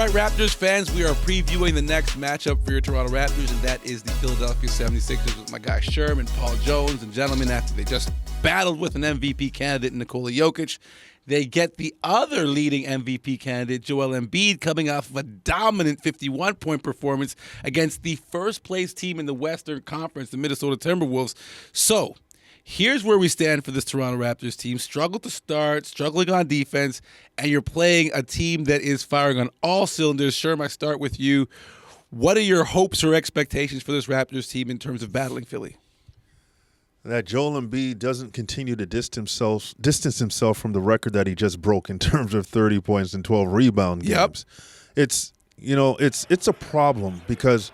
right, Raptors fans, we are previewing the next matchup for your Toronto Raptors, and that is the Philadelphia 76ers with my guy Sherman, Paul Jones, and gentlemen, after they just battled with an MVP candidate, Nikola Jokic, they get the other leading MVP candidate, Joel Embiid, coming off of a dominant 51-point performance against the first-place team in the Western Conference, the Minnesota Timberwolves. So, here's where we stand for this Toronto Raptors team. Struggle to start, struggling on defense, and you're playing a team that is firing on all cylinders. Sherm, I start with you. What are your hopes or expectations for this Raptors team in terms of battling Philly? That Joel Embiid doesn't continue to distance himself from the record that he just broke in terms of 30 points and 12 rebound games. Yep. It's a problem because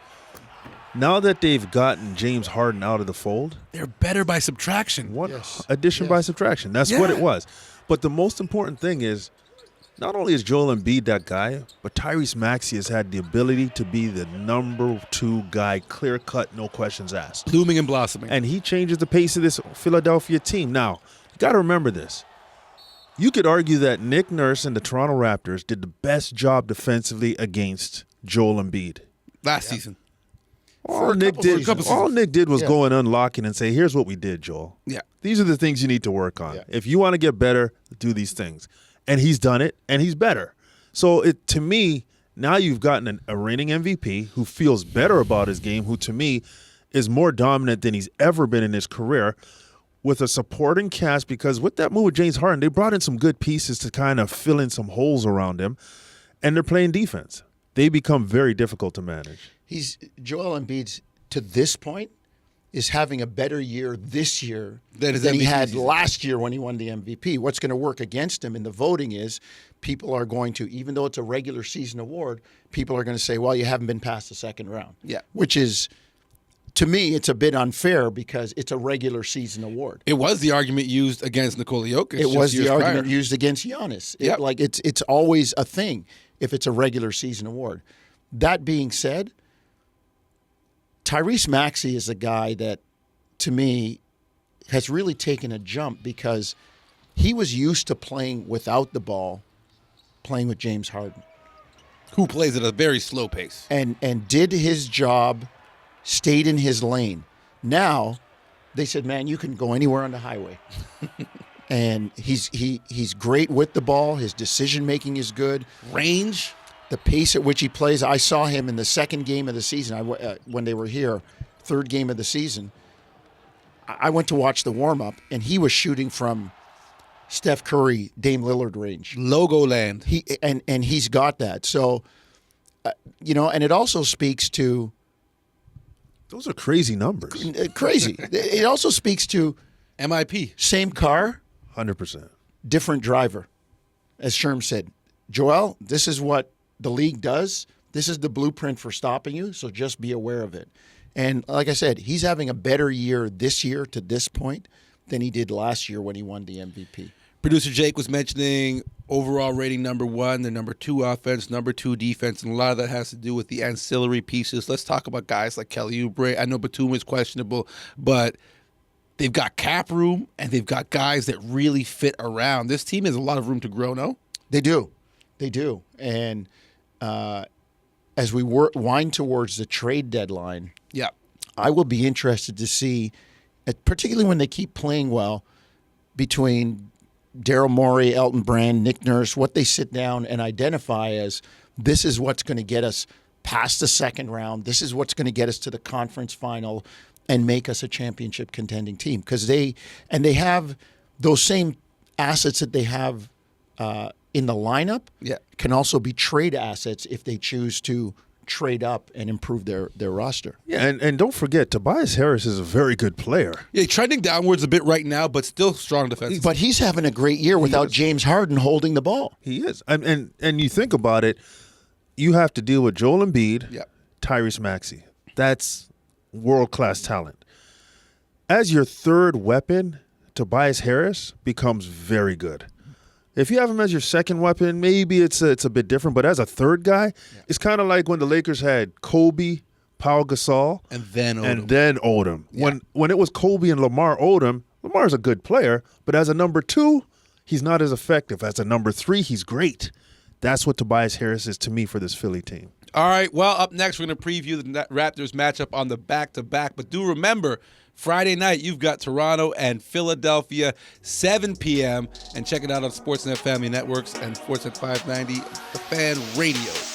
now that they've gotten James Harden out of the fold, they're better by subtraction. Addition by subtraction. That's what it was. But the most important thing is, not only is Joel Embiid that guy, but Tyrese Maxey has had the ability to be the number 2 guy, clear-cut, no questions asked. Blooming and blossoming. And he changes the pace of this Philadelphia team. Now, you got to remember this. You could argue that Nick Nurse and the Toronto Raptors did the best job defensively against Joel Embiid. Last season. All Nick did was go and unlocking and say, here's what we did, Joel. Yeah. These are the things you need to work on. Yeah. If you want to get better, do these things. And he's done it, and he's better. So to me, now you've gotten a reigning MVP who feels better about his game, who to me is more dominant than he's ever been in his career, with a supporting cast, because with that move with James Harden, they brought in some good pieces to kind of fill in some holes around him, and they're playing defense. They become very difficult to manage. Joel Embiid, to this point, is having a better year this year than he had last year when he won the MVP. What's going to work against him in the voting is people are going to, even though it's a regular season award, people are going to say, well, you haven't been past the second round. Yeah. Which is, to me, it's a bit unfair because it's a regular season award. It was the argument used against Nikola Jokic. It was the argument used against Giannis. Yep. It's always a thing if it's a regular season award. That being said, Tyrese Maxey is a guy that, to me, has really taken a jump because he was used to playing without the ball, playing with James Harden. Who plays at a very slow pace. And did his job, stayed in his lane. Now, they said, man, you can go anywhere on the highway. And he's great with the ball. His decision-making is good. Range. The pace at which he plays. I saw him in the second game of the season when they were here, third game of the season. I went to watch the warm-up, and he was shooting from Steph Curry, Dame Lillard range. Logo land. And he's got that. So, and it also speaks to... Those are crazy numbers. Crazy. It also speaks to... MIP. Same car. 100%. Different driver. As Sherm said, Joel, this is what the league does. This is the blueprint for stopping you, so just be aware of it. And like I said, he's having a better year this year to this point than he did last year when he won the MVP. Producer Jake was mentioning overall rating number 1, the number 2 offense, number 2 defense, and a lot of that has to do with the ancillary pieces. Let's talk about guys like Kelly Oubre. I know Batum is questionable, but they've got cap room, and they've got guys that really fit around. This team has a lot of room to grow, no? They do. They do. And as we wind towards the trade deadline, I will be interested to see, particularly when they keep playing well, between Daryl Morey, Elton Brand, Nick Nurse, what they sit down and identify as this is what's going to get us past the second round. This is what's going to get us to the conference final and make us a championship contending team. Because they have those same assets that they have in the lineup can also be trade assets if they choose to trade up and improve their roster. Yeah, and don't forget, Tobias Harris is a very good player. Yeah, trending downwards a bit right now, but still strong defense. But he's having a great year without James Harden holding the ball. He is. And you think about it, you have to deal with Joel Embiid, Tyrese Maxey. That's world-class talent. As your third weapon, Tobias Harris becomes very good. If you have him as your second weapon, maybe it's a bit different. But as a third guy, it's kind of like when the Lakers had Kobe, Pau Gasol, and then Odom. Yeah. When it was Kobe and Lamar Odom, Lamar's a good player, but as a number 2, he's not as effective. As a number 3, he's great. That's what Tobias Harris is to me for this Philly team. All right, well, up next, we're going to preview the Raptors matchup on the back-to-back. But do remember, Friday night, you've got Toronto and Philadelphia, 7 p.m. And check it out on Sportsnet Family Networks and Sportsnet 590, The Fan Radio.